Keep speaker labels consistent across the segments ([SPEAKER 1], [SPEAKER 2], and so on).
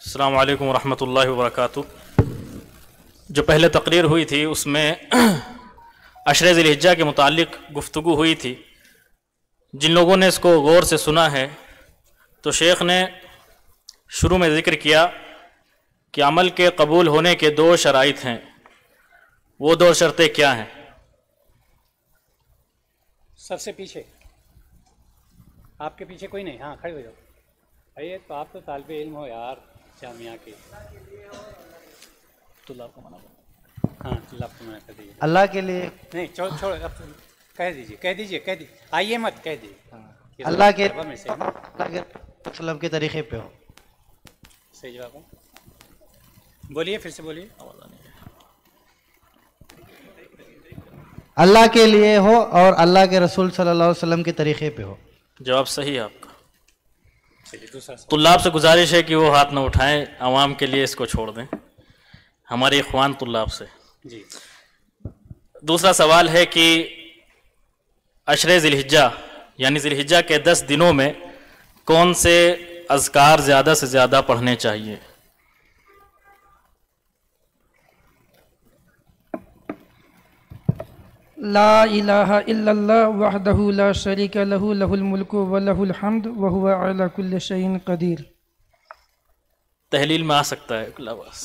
[SPEAKER 1] अस्सलामु अलैकुम वरहमतुल्लाहि वबरकातुहू। जो पहले तकरीर हुई थी उसमें अशरे ज़िलहिज्जा के मुतालिक गुफ्तगू हुई थी। जिन लोगों ने इसको गौर से सुना है तो शेख ने शुरू में ज़िक्र किया कि अमल के कबूल होने के दो शराइत हैं। वो दो शर्तें क्या हैं?
[SPEAKER 2] सबसे पीछे, आपके पीछे कोई नहीं। हाँ, खड़े हो जाओ। अरे तो आप तो तालिबे इल्म हो यार, जामिया के।
[SPEAKER 1] तुल्लाब को मना
[SPEAKER 2] हाँ, तुल्लाब को मना कर दीजिए।
[SPEAKER 3] अल्लाह के लिए
[SPEAKER 2] नहीं, छोड़ छोड़, अब कह दीजिए, कह दीजिए, कह दीजिए, आइए मत कह दीजिए।
[SPEAKER 3] अल्लाह के
[SPEAKER 2] में से
[SPEAKER 3] वसल्लम के तरीक़े पे हो।
[SPEAKER 2] सही जवाब है। बोलिए, फिर से बोलिए।
[SPEAKER 3] अल्लाह के लिए हो और अल्लाह के रसूल सल्लल्लाहु अलैहि वसल्लम के तरीक़े पे हो।
[SPEAKER 1] जवाब सही है आपका।
[SPEAKER 2] दूसरा
[SPEAKER 1] तुल्लाब से गुजारिश है कि वो हाथ न उठाएं, आवाम के लिए इसको छोड़ दें, हमारे इख्वान तुल्लाब से।
[SPEAKER 2] जी।
[SPEAKER 1] दूसरा सवाल है कि अशरे ज़िलहिज्जा यानी ज़िलहिज्जा के 10 दिनों में कौन से अज़कार ज़्यादा से ज़्यादा पढ़ने चाहिए?
[SPEAKER 4] ला इलाहा इल्लल्लाह वहदहु ला शरीका लहु लहुल मुल्कु व लहुल हम्द व हुवा अला कुल्लि शैइन क़दीर।
[SPEAKER 1] तहलील में आ सकता है बस।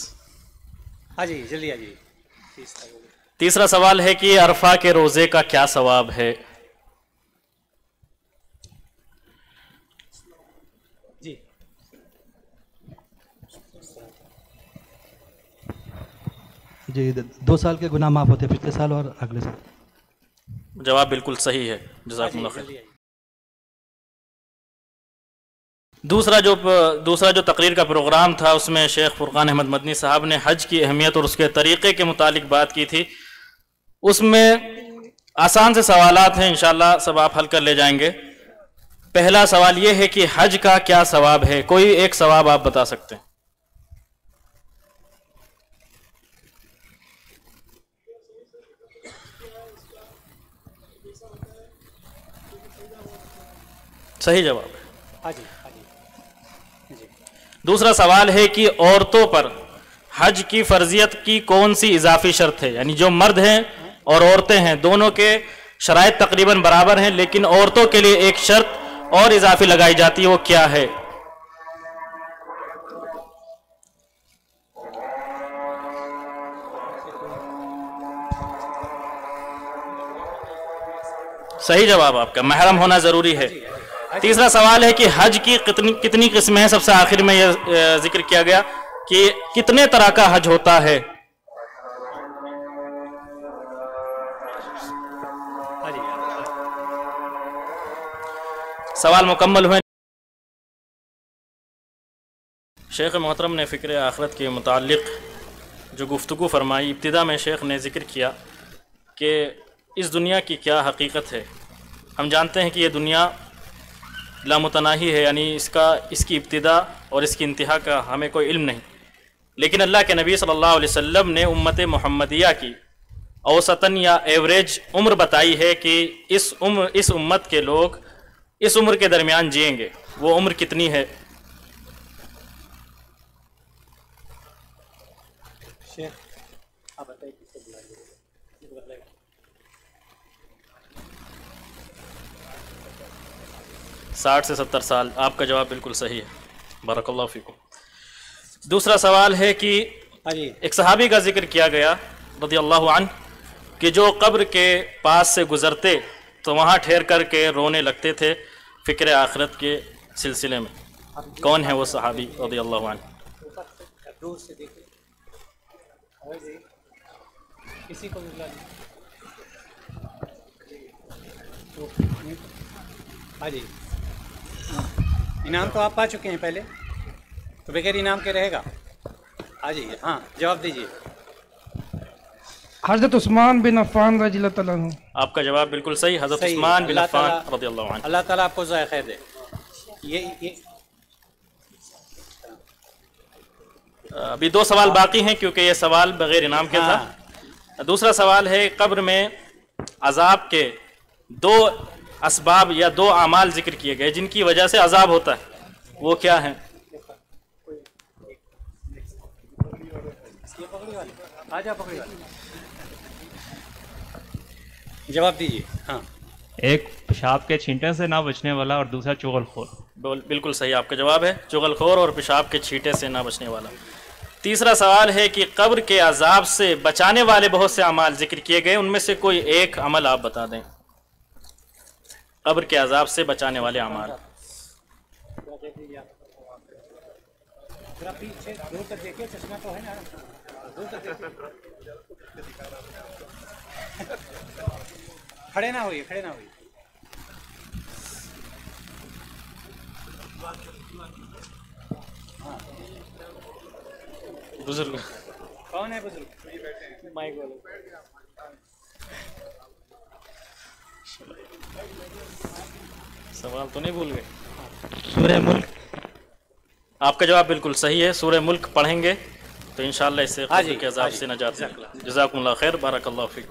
[SPEAKER 2] हाँ जी, जल्दी आ जी।
[SPEAKER 1] तीसरा सवाल है कि अरफा के रोज़े का क्या सवाब है?
[SPEAKER 2] जी।
[SPEAKER 5] जी, 2 साल के गुनाह माफ़ होते हैं, पिछले साल और अगले साल।
[SPEAKER 1] जवाब बिल्कुल सही है, जज़ाकुमुल्लाह खैर। दूसरा जो तकरीर का प्रोग्राम था उसमें शेख फुरकान अहमद मदनी साहब ने हज की अहमियत और उसके तरीक़े के मुतालिक बात की थी। उसमें आसान से सवालात हैं, इंशाअल्लाह सब आप हल कर ले जाएंगे। पहला सवाल ये है कि हज का क्या सवाब है? कोई एक सवाब आप बता सकते हैं? सही जवाब है।
[SPEAKER 2] हाँ जी, हाँ जी, जी।
[SPEAKER 1] दूसरा सवाल है कि औरतों पर हज की फर्जियत की कौन सी इजाफी शर्त है? यानी जो मर्द हैं और औरतें हैं दोनों के शराइत तकरीबन बराबर हैं, लेकिन औरतों के लिए एक शर्त और इजाफी लगाई जाती है, वो क्या है? सही जवाब आपका, महरम होना जरूरी है। तीसरा सवाल है कि हज की कितनी किस्में हैं? सबसे आखिर में यह जिक्र किया गया कि कितने तरह का हज होता है? सवाल मुकम्मल हुए। शेख मोहतरम ने फ़िक्र आखिरत के मुतालिक जो गुफ्तगू फरमाई, इब्तिदा में शेख ने ज़िक्र किया कि इस दुनिया की क्या हकीकत है। हम जानते हैं कि ये दुनिया लामुतनाही है, यानी इसकी इब्तिदा और इसकी इंतहा का हमें कोई इल्म नहीं। लेकिन अल्लाह के नबी सल्लल्लाहु अलैहि वसल्लम ने उम्मत मोहम्मदिया की औसतन या एवरेज उम्र बताई है कि इस उम्मत के लोग इस उम्र के दरमियान जिएंगे। वो उम्र कितनी है?
[SPEAKER 2] आप बताइए, किसको बुलाइए?
[SPEAKER 1] 60 से 70 साल। आपका जवाब बिल्कुल सही है, बारकल्लाहु फीकुम। दूसरा सवाल है कि एक सहाबी का जिक्र किया गया रज़ियल्लाहु अन्हु कि जो कब्र के पास से गुज़रते तो वहाँ ठहर कर के रोने लगते थे फ़िक्र आखिरत के सिलसिले में। कौन है वो सहाबी रज़ियल्लाहु अन्हु?
[SPEAKER 2] दूर से देखिए, किसी को बुला लीजिए। हाँ जी, इनाम तो आप पा चुके हैं पहले, तो बगैर इनाम के रहेगा। हाँ जी, हाँ, जवाब दीजिए।
[SPEAKER 4] हज़रत उस्मान बिन अफ़्फ़ान रज़ियल्लाहु अन्हु।
[SPEAKER 1] आपका जवाब बिल्कुल सही, हज़रत उस्मान बिन अफ़्फ़ान रज़ियल्लाहु अन्हु।
[SPEAKER 2] अल्लाह ताला आपको ज़ाय खैर दे। ये
[SPEAKER 1] अभी 2 सवाल बाकी हैं क्योंकि ये सवाल बगैर इनाम के था। दूसरा सवाल है कब्र में अजाब के 2 असबाब या 2 अमाल जिक्र किए गए जिनकी वजह से अजाब होता है, वो क्या है?
[SPEAKER 2] ये पकड़ी वाली, आ जा पकड़ी वाली, जवाब दीजिए। हाँ,
[SPEAKER 6] एक पेशाब के छींटे से ना बचने वाला और दूसरा चुगलखोर।
[SPEAKER 1] बिल्कुल सही आपका जवाब है, चुगलखोर और पेशाब के छींटे से ना बचने वाला। तीसरा सवाल है कि कब्र के अजाब से बचाने वाले बहुत से अमाल जिक्र किए गए, उनमें से कोई एक अमल आप बता दें। कब्र के अजाब से बचाने वाले अमाल।
[SPEAKER 2] जरा पीछे दूर तक देखिए, चश्मा तो है ना, दूर तक देखिए। खड़े ना होइए, खड़े ना होइए।
[SPEAKER 1] बुजुर्ग
[SPEAKER 2] कौन है बुजुर्ग? माइक वाले।
[SPEAKER 1] सवाल तो नहीं भूल गए?
[SPEAKER 3] सूरह मुल्क।
[SPEAKER 1] आपका जवाब बिल्कुल सही है, सूरह मुल्क पढ़ेंगे तो इंशाअल्लाह इससे
[SPEAKER 2] हाँ जी,
[SPEAKER 1] कब्र के अजाब से नजात है। जज़ाकुमुल्लाह खैर, बारकल्लाहु फीक।